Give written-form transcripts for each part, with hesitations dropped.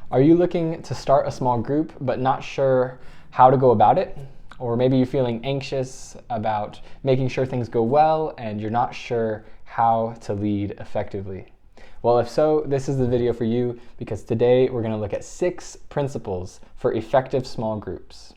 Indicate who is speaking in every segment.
Speaker 1: Are you looking to start a small group but not sure how to go about it? Or maybe you're feeling anxious about making sure things go well and you're not sure how to lead effectively. Well, if so, this is the video for you, because today we're going to look at 6 principles for effective small groups.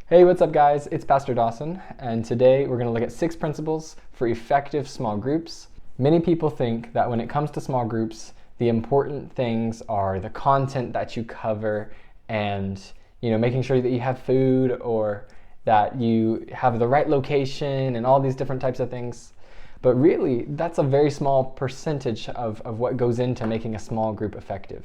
Speaker 1: Hey, what's up guys? It's Pastor Dawson, and today we're going to look at 6 principles for effective small groups. Many people think that when it comes to small groups, the important things are the content that you cover and, making sure that you have food or that you have the right location and all these different types of things. But really, that's a very small percentage of what goes into making a small group effective.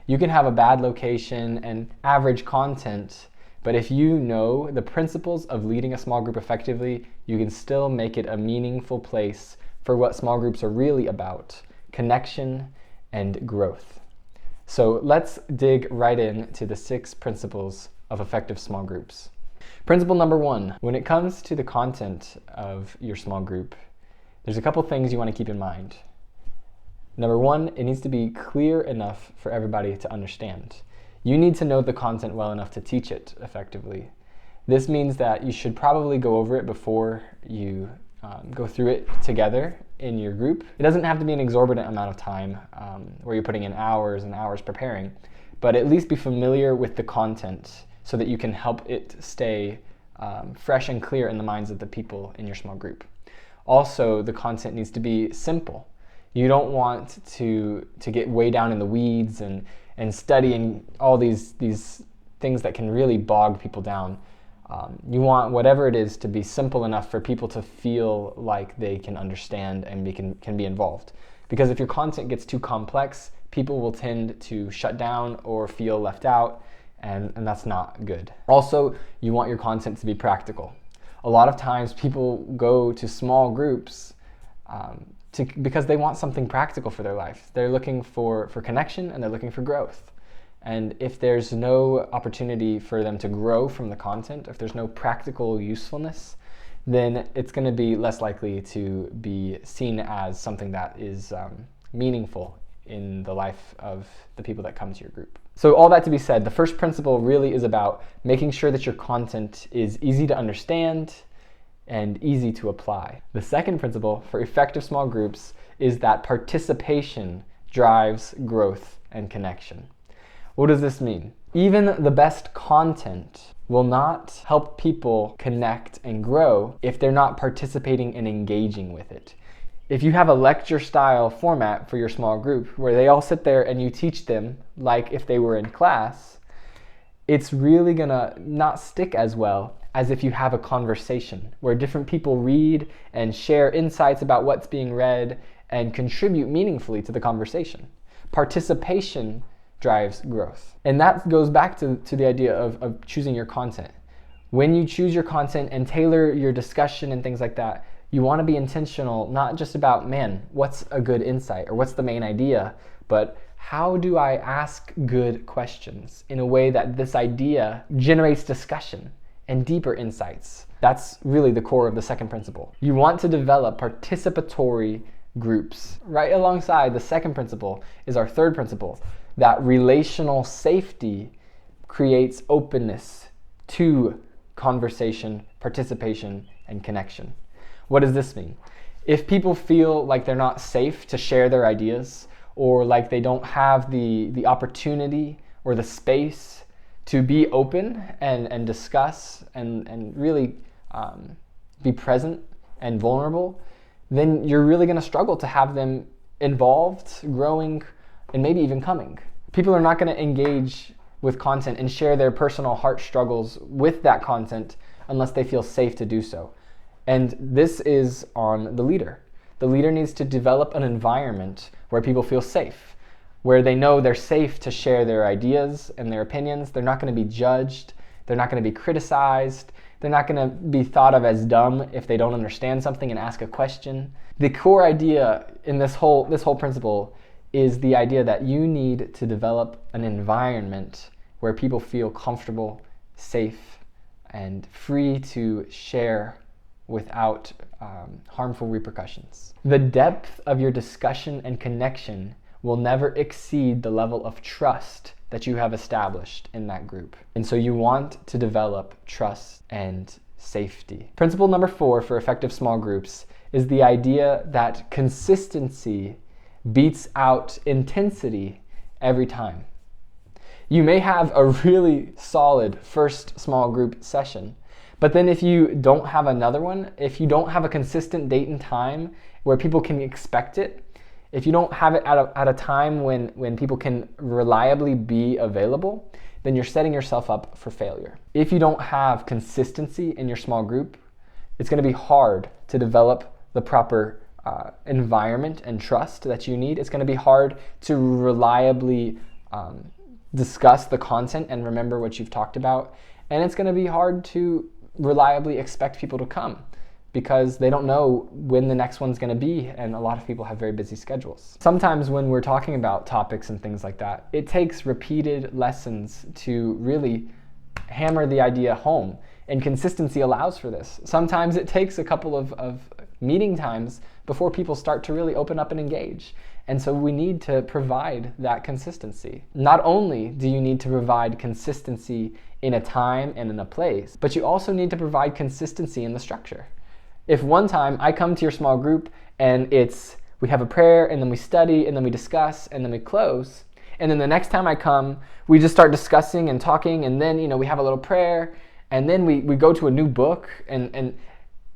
Speaker 1: You can have a bad location and average content, but if you know the principles of leading a small group effectively, you can still make it a meaningful place for what small groups are really about: connection and growth. So let's dig right into the 6 principles of effective small groups. Principle number 1, when it comes to the content of your small group, there's a couple things you want to keep in mind. Number 1, it needs to be clear enough for everybody to understand. You need to know the content well enough to teach it effectively. This means that you should probably go over it before you go through it together in your group. It doesn't have to be an exorbitant amount of time where you're putting in hours and hours preparing, but at least be familiar with the content so that you can help it stay fresh and clear in the minds of the people in your small group. Also, the content needs to be simple. You don't want to get way down in the weeds and studying all these things that can really bog people down. You want whatever it is to be simple enough for people to feel like they can understand and can be involved. Because if your content gets too complex, people will tend to shut down or feel left out, and that's not good. Also, you want your content to be practical. A lot of times people go to small groups because they want something practical for their life. They're looking for connection and they're looking for growth. And if there's no opportunity for them to grow from the content, if there's no practical usefulness, then it's going to be less likely to be seen as something that is meaningful in the life of the people that come to your group. So all that to be said, the first principle really is about making sure that your content is easy to understand and easy to apply. The second principle for effective small groups is that participation drives growth and connection. What does this mean? Even the best content will not help people connect and grow if they're not participating and engaging with it. If you have a lecture style format for your small group where they all sit there and you teach them like if they were in class, it's really gonna not stick as well as if you have a conversation where different people read and share insights about what's being read and contribute meaningfully to the conversation. Participation drives growth. And that goes back to the idea of choosing your content. When you choose your content and tailor your discussion and things like that, you want to be intentional, not just about, what's a good insight or what's the main idea, but how do I ask good questions in a way that this idea generates discussion and deeper insights. That's really the core of the second principle. You want to develop participatory groups. Right alongside the second principle is our third principle, that relational safety creates openness to conversation, participation, and connection. What does this mean? If people feel like they're not safe to share their ideas, or like they don't have the opportunity or the space to be open and discuss and really be present and vulnerable, then you're really going to struggle to have them involved, growing, and maybe even coming. People are not going to engage with content and share their personal heart struggles with that content unless they feel safe to do so. And this is on the leader. The leader needs to develop an environment where people feel safe, where they know they're safe to share their ideas and their opinions. They're not going to be judged. They're not going to be criticized. They're not going to be thought of as dumb if they don't understand something and ask a question. The core idea in this whole principle is the idea that you need to develop an environment where people feel comfortable, safe, and free to share without harmful repercussions. The depth of your discussion and connection will never exceed the level of trust that you have established in that group. And so you want to develop trust and safety. Principle number 4 for effective small groups is the idea that consistency beats out intensity every time. You may have a really solid first small group session, but then if you don't have another one, if you don't have a consistent date and time where people can expect it, if you don't have it at a time when people can reliably be available, then you're setting yourself up for failure. If you don't have consistency in your small group, it's going to be hard to develop the proper environment and trust that you need. It's going to be hard to reliably discuss the content and remember what you've talked about. And it's going to be hard to reliably expect people to come because they don't know when the next one's going to be, and a lot of people have very busy schedules. Sometimes when we're talking about topics and things like that, it takes repeated lessons to really hammer the idea home, and consistency allows for this. Sometimes it takes a couple of meeting times before people start to really open up and engage. And so we need to provide that consistency. Not only do you need to provide consistency in a time and in a place, but you also need to provide consistency in the structure. If one time I come to your small group and we have a prayer and then we study and then we discuss and then we close, and then the next time I come, we just start discussing and talking, and then we have a little prayer, and then we go to a new book, and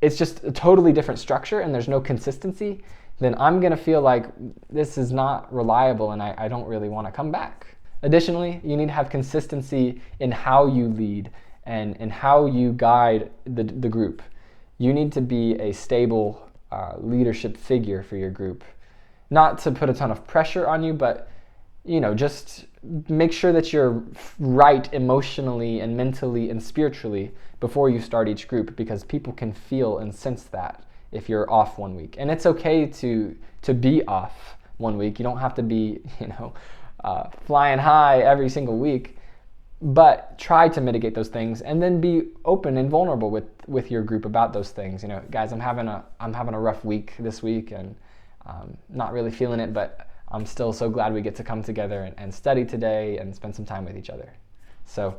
Speaker 1: it's just a totally different structure and there's no consistency, then I'm going to feel like this is not reliable and I don't really want to come back. Additionally, you need to have consistency in how you lead and how you guide the group. You need to be a stable leadership figure for your group. Not to put a ton of pressure on you, but just make sure that you're right emotionally and mentally and spiritually before you start each group, because people can feel and sense that if you're off one week. And it's okay to be off one week. You don't have to be, flying high every single week, but try to mitigate those things and then be open and vulnerable with your group about those things. Guys, I'm having a rough week this week and not really feeling it, but I'm still so glad we get to come together and study today and spend some time with each other. So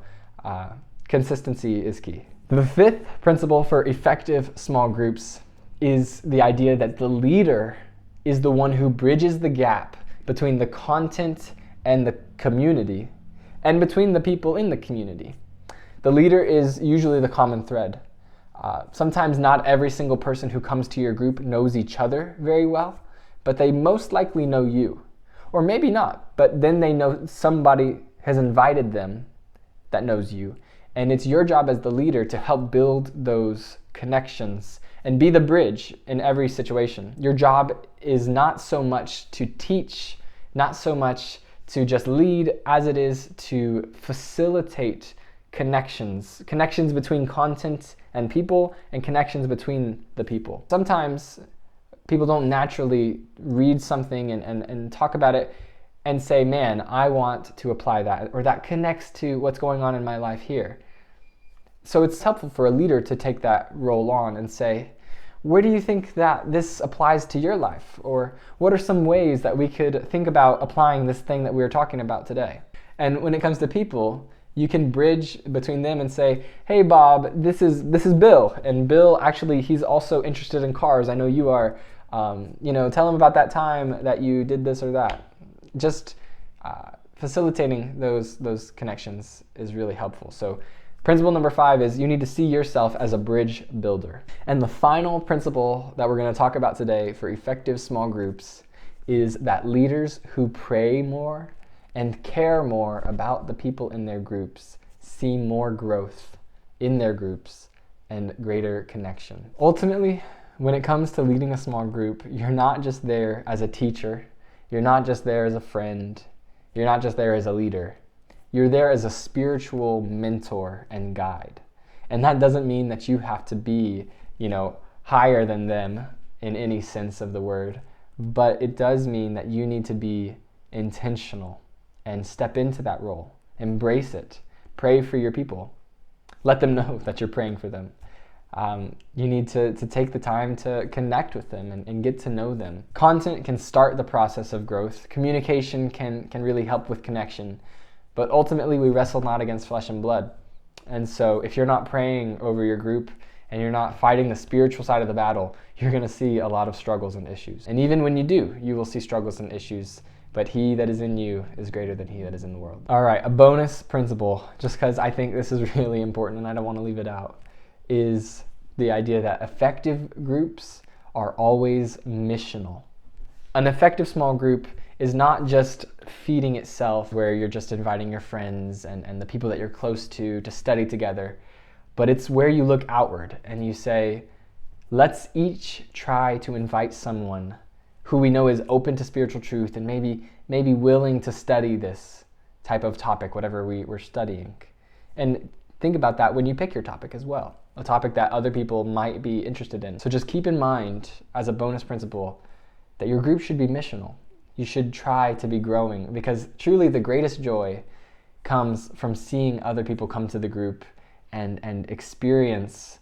Speaker 1: consistency is key. The 5th principle for effective small groups is the idea that the leader is the one who bridges the gap between the content and the community and between the people in the community. The leader is usually the common thread. Sometimes not every single person who comes to your group knows each other very well, but they most likely know you. Or maybe not, but then they know somebody has invited them that knows you. And it's your job as the leader to help build those connections and be the bridge in every situation. Your job is not so much to teach, not so much to just lead, as it is to facilitate connections between content and people, and connections between the people. Sometimes people don't naturally read something and talk about it and say, man, I want to apply that, or that connects to what's going on in my life here. So it's helpful for a leader to take that role on and say, where do you think that this applies to your life? Or what are some ways that we could think about applying this thing that we were talking about today? And when it comes to people, you can bridge between them and say, hey Bob, this is Bill. And Bill, actually, he's also interested in cars. I know you are. Tell him about that time that you did this or that. Just facilitating those connections is really helpful. So principle number 5 is you need to see yourself as a bridge builder. And the final principle that we're going to talk about today for effective small groups is that leaders who pray more and care more about the people in their groups see more growth in their groups and greater connection. Ultimately, when it comes to leading a small group, you're not just there as a teacher, you're not just there as a friend, you're not just there as a leader. You're there as a spiritual mentor and guide. And that doesn't mean that you have to be, higher than them in any sense of the word, but it does mean that you need to be intentional and step into that role. Embrace it. Pray for your people. Let them know that you're praying for them. You need to take the time to connect with them and get to know them. Content can start the process of growth. Communication can really help with connection. But ultimately, we wrestle not against flesh and blood. And so if you're not praying over your group and you're not fighting the spiritual side of the battle, you're going to see a lot of struggles and issues. And even when you do, you will see struggles and issues. But he that is in you is greater than he that is in the world. All right, a bonus principle, just because I think this is really important and I don't want to leave it out, is the idea that effective groups are always missional. An effective small group is not just feeding itself, where you're just inviting your friends and the people that you're close to study together, but it's where you look outward and you say, let's each try to invite someone who we know is open to spiritual truth and maybe willing to study this type of topic, whatever we're studying. And think about that when you pick your topic as well, a topic that other people might be interested in. So just keep in mind, as a bonus principle, that your group should be missional. You should try to be growing, because truly the greatest joy comes from seeing other people come to the group and experience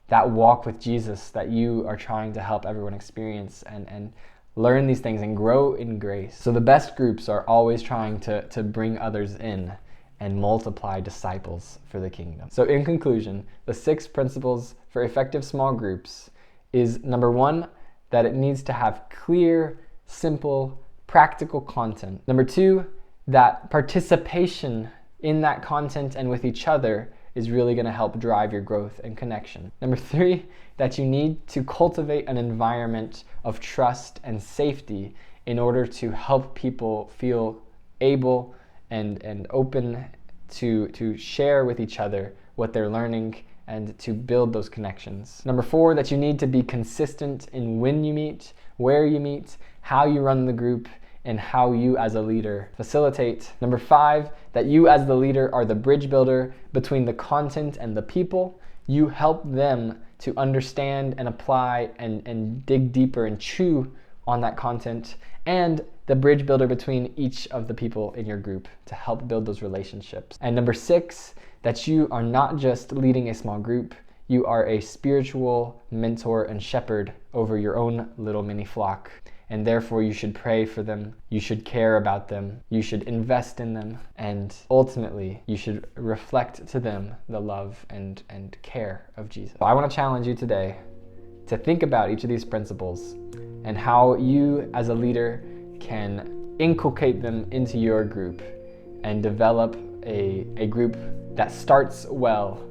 Speaker 1: that walk with Jesus that you are trying to help everyone experience, and learn these things and grow in grace. So the best groups are always trying to bring others in and multiply disciples for the kingdom. So in conclusion, the 6 principles for effective small groups is, number 1, that it needs to have clear, simple, practical content. Number 2, that participation in that content and with each other is really going to help drive your growth and connection. Number 3, that you need to cultivate an environment of trust and safety in order to help people feel able and open to share with each other what they're learning and to build those connections. Number 4, that you need to be consistent in when you meet, where you meet, how you run the group, and how you as a leader facilitate. Number 5, that you as the leader are the bridge builder between the content and the people. You help them to understand and apply and dig deeper and chew on that content, and the bridge builder between each of the people in your group to help build those relationships. And number 6, that you are not just leading a small group, you are a spiritual mentor and shepherd over your own little mini flock. And therefore you should pray for them, you should care about them, you should invest in them, and ultimately you should reflect to them the love and care of Jesus. So I want to challenge you today to think about each of these principles and how you as a leader can inculcate them into your group and develop a group that starts well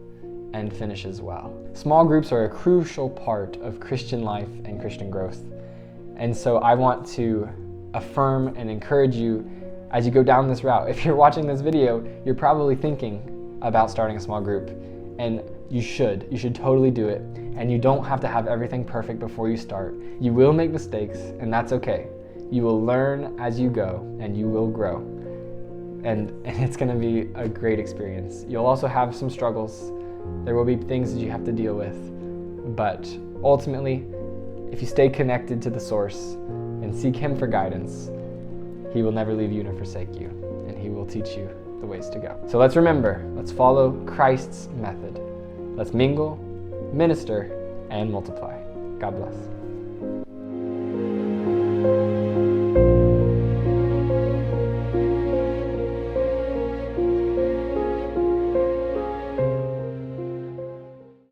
Speaker 1: and finishes well. Small groups are a crucial part of Christian life and Christian growth. And so I want to affirm and encourage you as you go down this route. If you're watching this video, you're probably thinking about starting a small group, and you should totally do it. And you don't have to have everything perfect before you start. You will make mistakes, and that's okay. You will learn as you go, and you will grow. And it's gonna be a great experience. You'll also have some struggles. There will be things that you have to deal with, but ultimately, if you stay connected to the source and seek Him for guidance, He will never leave you nor forsake you, and He will teach you the ways to go. So let's remember, let's follow Christ's method. Let's mingle, minister, and multiply. God bless.